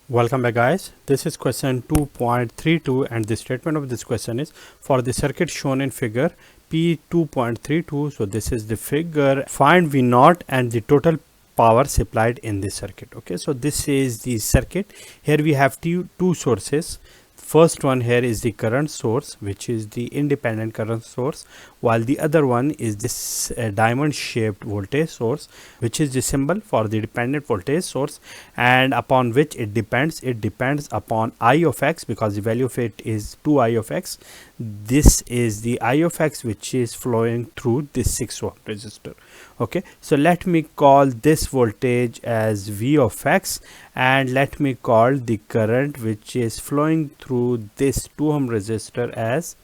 Welcome back, guys. This is question 2.32 and the statement of this question is for the circuit shown in figure P2.32. So this is the figure. Find V naught and the total power supplied in this circuit. Okay, so this is the circuit. Here we have two sources. First one here is the current source, which is the independent current source, while the other one is this diamond shaped voltage source, which is the symbol for the dependent voltage source, and upon which it depends upon I of x, because the value of it is 2I of x. This is the I of x which is flowing through this 6 ohm resistor. Okay, so let me call this voltage as V of x, and let me call the current which is flowing through this 2 ohm resistor as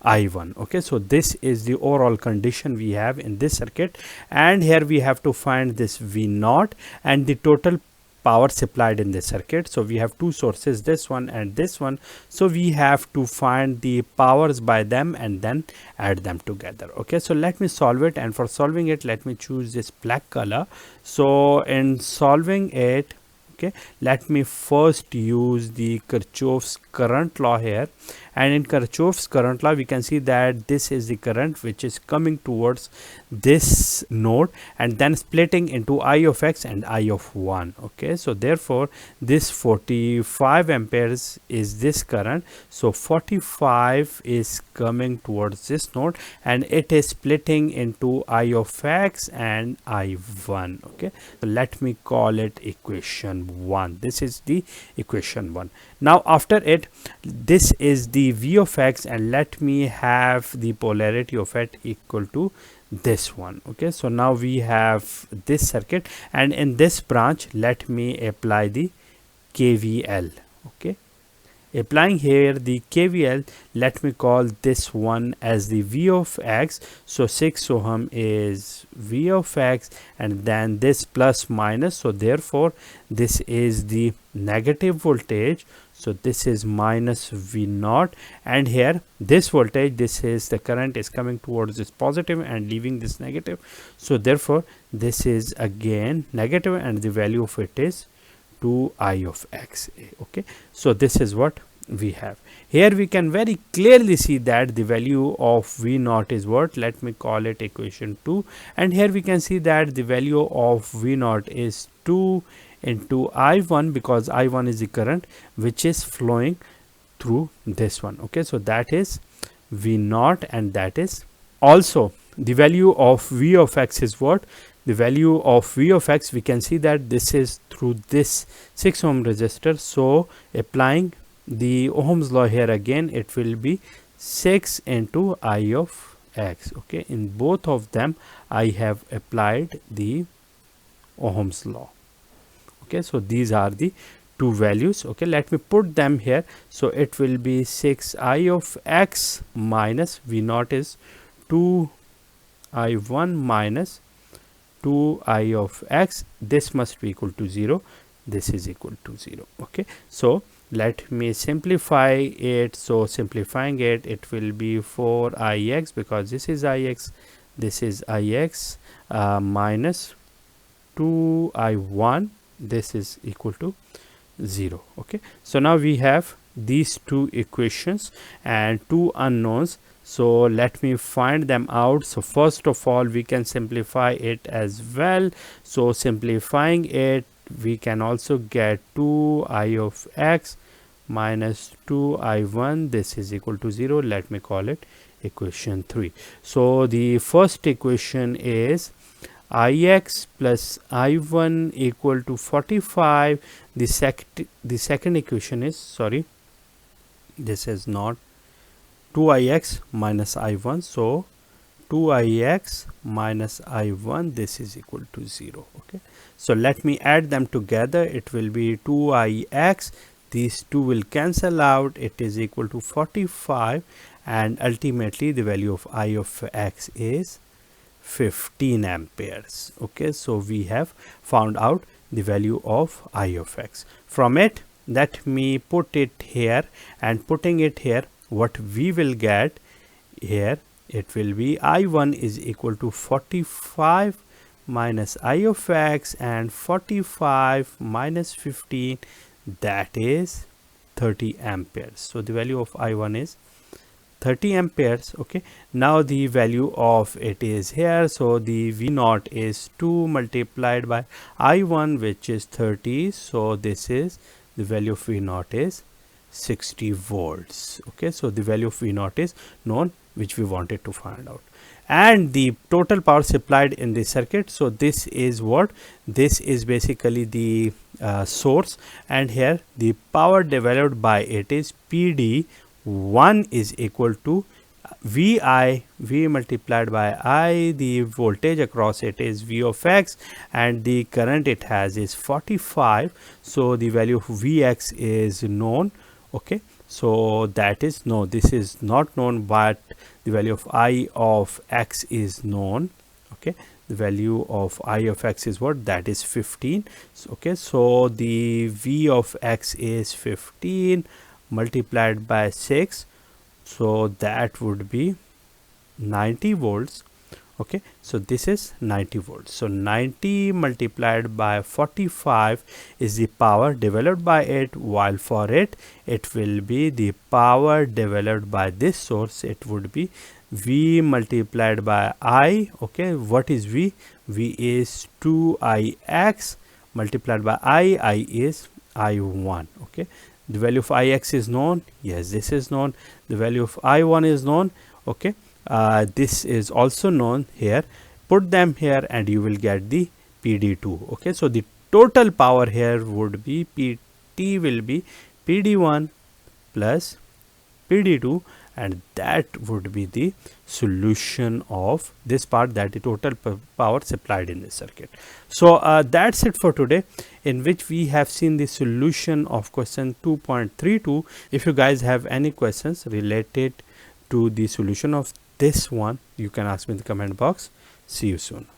I1. Okay, so this is the overall condition we have in this circuit, and here we have to find this V naught and the total power supplied in this circuit. So we have two sources, this one and this one, so we have to find the powers by them and then add them together. Okay, so let me solve it, and for solving it let me choose this black color. So in solving it, okay, let me first use the Kirchhoff's current law here, and in Kirchhoff's current law we can see that this is the current which is coming towards this node and then splitting into I of x and I of 1. Okay, so therefore this 45 amperes is this current, so 45 is coming towards this node and it is splitting into I of x and I1. Okay, so let me call it equation 1. This is the equation 1. Now after it, this is the V of x, and let me have the polarity of it equal to this one. Okay, so now we have this circuit, and in this branch let me apply the KVL. Okay, applying here the KVL, let me call this one as the V of x. So 6 ohm is V of x, and then this plus minus, so therefore this is the negative voltage, so this is minus V naught, and here this voltage, this is the current is coming towards this positive and leaving this negative, so therefore this is again negative and the value of it is 2I of x. Okay, so this is what we have. Here we can very clearly see that the value of V naught is what, let me call it equation 2, and here we can see that the value of V naught is 2 into I1, because I1 is the current which is flowing through this one. Okay, so that is V naught, and that is also the value of V of x is what, the value of V of x, we can see that this is through this 6 ohm resistor, so applying the Ohm's law here again, it will be 6 into I of x. Okay, in both of them I have applied the Ohm's law. Okay, so these are the two values. Okay, let me put them here. So it will be 6I of x minus V naught is 2I1 minus 2I of x. This must be equal to 0. This is equal to 0. Okay, so let me simplify it. So simplifying it, it will be 4ix, because this is ix, this is ix, minus 2I1, this is equal to 0. Okay, so now we have these two equations and two unknowns, so let me find them out. So first of all we can simplify it as well. So simplifying it, we can also get 2I of x minus 2I1, this is equal to 0. Let me call it equation 3. So the first equation is Ix plus I1 equal to 45. The second equation is, sorry, this is not 2Ix minus I1, so 2Ix minus I1, this is equal to 0. Okay, so let me add them together. It will be 2Ix, these two will cancel out, it is equal to 45, and ultimately the value of I of x is 15 amperes. Okay, so we have found out the value of I of x. From it, let me put it here, and putting it here, what we will get here, it will be I1 is equal to 45 minus I of x, and 45 minus 15, that is 30 amperes. So the value of I1 is 30 amperes. Okay, now the value of it is here, so the V naught is 2 multiplied by I1, which is 30. So this is the value of V naught is 60 volts. Okay, so the value of V naught is known, which we wanted to find out, and the total power supplied in the circuit. So this is what, this is basically the source, and here the power developed by it is PD1 is equal to V multiplied by I, the voltage across it is V of x, and the current it has is 45. So the value of Vx is known. Okay, so that is, no, this is not known, but the value of I of x is known. Okay, the value of I of x is what, that is 15. So, okay, so the V of x is 15 multiplied by 6, so that would be 90 volts. Okay, so this is 90 volts. So 90 multiplied by 45 is the power developed by it, while for it will be the power developed by this source. It would be V multiplied by I. Okay, what is V? V is 2Ix multiplied by I is I1. Okay, the value of Ix is known. Yes, this is known. The value of I1 is known. Okay, this is also known here. Put them here and you will get the PD2. Okay, so the total power here would be PT will be PD1 plus PD2, and that would be the solution of this part, that the total power supplied in the circuit. So that's it for today, in which we have seen the solution of question 2.32. If you guys have any questions related to the solution of this one, you can ask me in the comment box. See you soon.